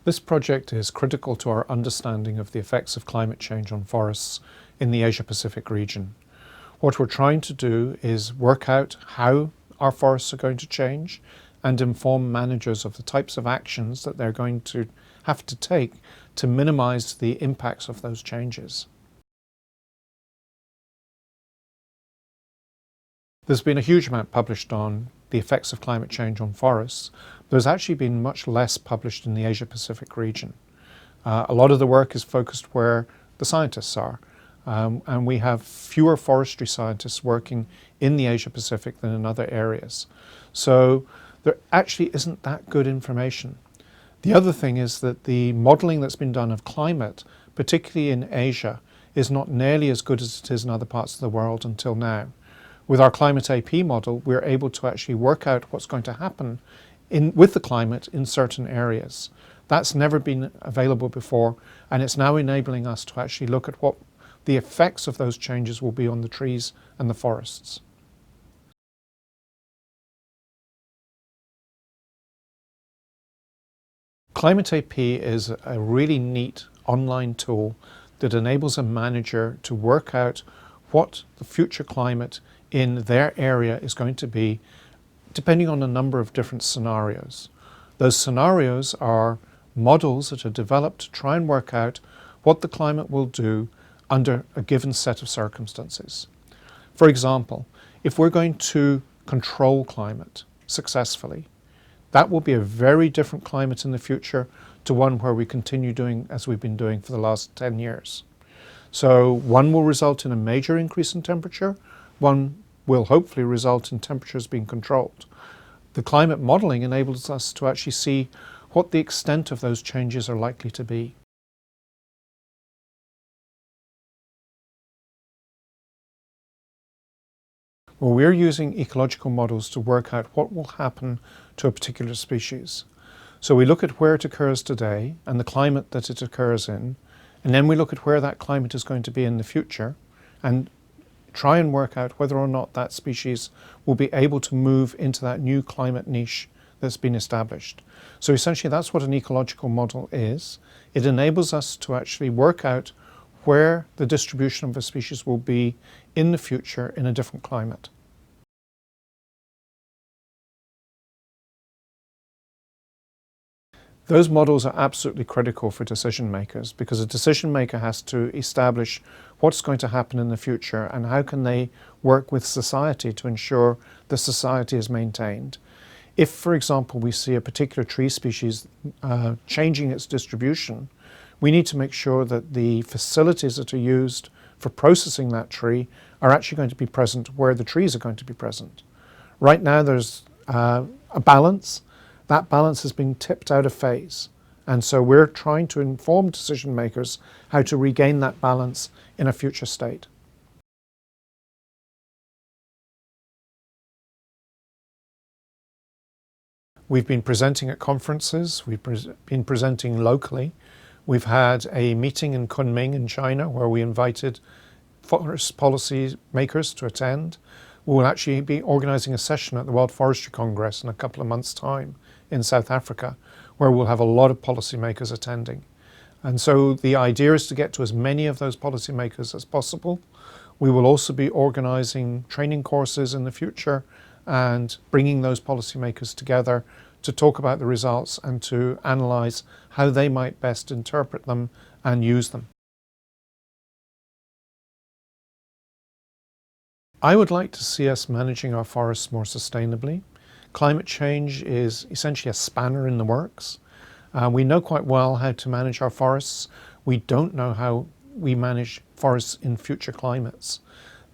This project is critical to our understanding of the effects of climate change on forests in the Asia-Pacific region. What we're trying to do is work out how our forests are going to change and inform managers of the types of actions that they're going to have to take to minimize the impacts of those changes. There's been a huge amount published on the effects of climate change on forests. There's actually been much less published in the Asia-Pacific region. A lot of the work is focused where the scientists are, and we have fewer forestry scientists working in the Asia-Pacific than in other areas. So there actually isn't that good information. The other thing is that the modelling that's been done of climate, particularly in Asia, is not nearly as good as it is in other parts of the world until now. With our climate AP model, we're able to actually work out what's going to happen with the climate in certain areas. That's never been available before, and it's now enabling us to actually look at what the effects of those changes will be on the trees and the forests. Climate AP is a really neat online tool that enables a manager to work out what the future climate in their area is going to be, depending on a number of different scenarios. Those scenarios are models that are developed to try and work out what the climate will do under a given set of circumstances. For example, if we're going to control climate successfully, that will be a very different climate in the future to one where we continue doing as we've been doing for the last 10 years. So one will result in a major increase in temperature, one will hopefully result in temperatures being controlled. The climate modelling enables us to actually see what the extent of those changes are likely to be. Well, we're using ecological models to work out what will happen to a particular species. So we look at where it occurs today and the climate that it occurs in, and then we look at where that climate is going to be in the future and try and work out whether or not that species will be able to move into that new climate niche that's been established. So essentially that's what an ecological model is. It enables us to actually work out where the distribution of a species will be in the future in a different climate. Those models are absolutely critical for decision makers because a decision maker has to establish what's going to happen in the future and how can they work with society to ensure the society is maintained. If, for example, we see a particular tree species changing its distribution, we need to make sure that the facilities that are used for processing that tree are actually going to be present where the trees are going to be present. Right now there's a balance. That balance has been tipped out of phase. And so we're trying to inform decision makers how to regain that balance in a future state. We've been presenting at conferences, we've been presenting locally. We've had a meeting in Kunming in China where we invited forest policy makers to attend. We'll actually be organising a session at the World Forestry Congress in a couple of months' time in South Africa, where we'll have a lot of policymakers attending. And so the idea is to get to as many of those policymakers as possible. We will also be organising training courses in the future and bringing those policymakers together to talk about the results and to analyse how they might best interpret them and use them. I would like to see us managing our forests more sustainably. Climate change is essentially a spanner in the works. We know quite well how to manage our forests. We don't know how we manage forests in future climates.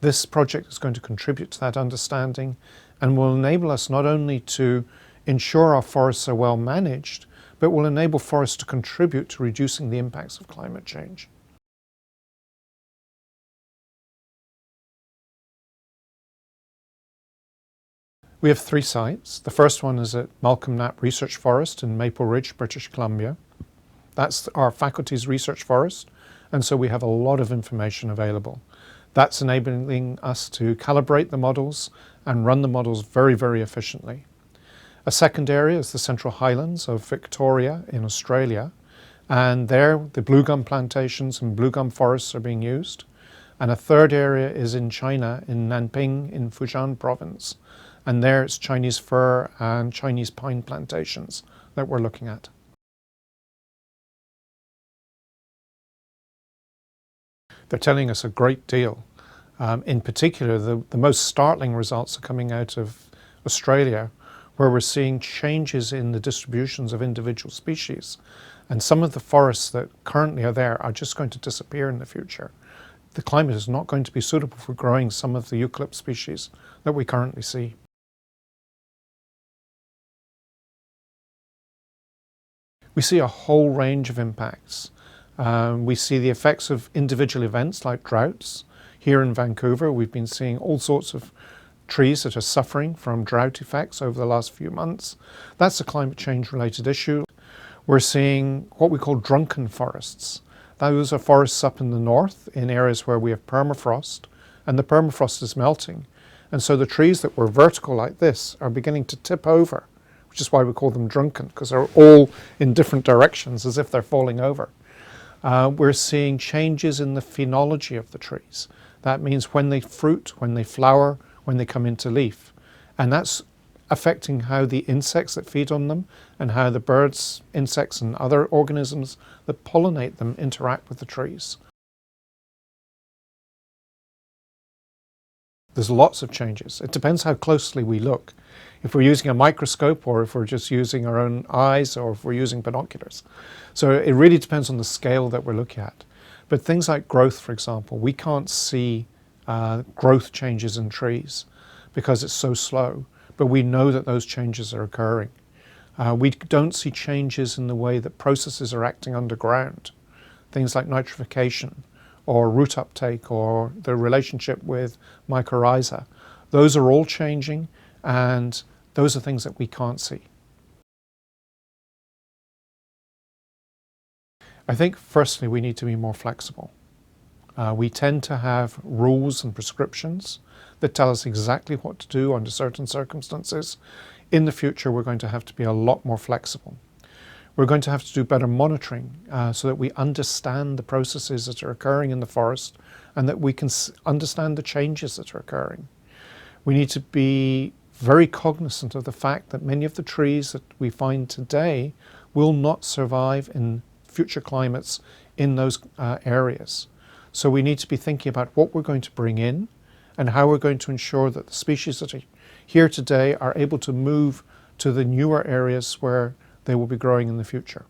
This project is going to contribute to that understanding and will enable us not only to ensure our forests are well managed, but will enable forests to contribute to reducing the impacts of climate change. We have 3 sites. The first one is at Malcolm Knapp Research Forest in Maple Ridge, British Columbia. That's our faculty's research forest, and so we have a lot of information available. That's enabling us to calibrate the models and run the models very, very efficiently. A second area is the Central Highlands of Victoria in Australia, and there the blue gum plantations and blue gum forests are being used. And a third area is in China, in Nanping in Fujian province, and there it's Chinese fir and Chinese pine plantations that we're looking at. They're telling us a great deal. In particular, the most startling results are coming out of Australia, where we're seeing changes in the distributions of individual species. And some of the forests that currently are there are just going to disappear in the future. The climate is not going to be suitable for growing some of the eucalypt species that we currently see. We see a whole range of impacts. We see the effects of individual events like droughts. Here in Vancouver, we've been seeing all sorts of trees that are suffering from drought effects over the last few months. That's a climate change related issue. We're seeing what we call drunken forests. Those are forests up in the north in areas where we have permafrost, and the permafrost is melting. And so the trees that were vertical like this are beginning to tip over, which is why we call them drunken, because they're all in different directions as if they're falling over. We're seeing changes in the phenology of the trees. That means when they fruit, when they flower, when they come into leaf. And that's affecting how the insects that feed on them and how the birds, insects and other organisms that pollinate them interact with the trees. There's lots of changes. It depends how closely we look. If we're using a microscope or if we're just using our own eyes or if we're using binoculars. So it really depends on the scale that we're looking at. But things like growth, for example, we can't see growth changes in trees because it's so slow, but we know that those changes are occurring. We don't see changes in the way that processes are acting underground. Things like nitrification or root uptake or the relationship with mycorrhiza. Those are all changing, and those are things that we can't see. I think firstly we need to be more flexible. We tend to have rules and prescriptions that tell us exactly what to do under certain circumstances. In the future, we're going to have to be a lot more flexible. We're going to have to do better monitoring so that we understand the processes that are occurring in the forest and that we can understand the changes that are occurring. We need to be very cognizant of the fact that many of the trees that we find today will not survive in future climates in those areas. So we need to be thinking about what we're going to bring in and how we're going to ensure that the species that are here today are able to move to the newer areas where they will be growing in the future.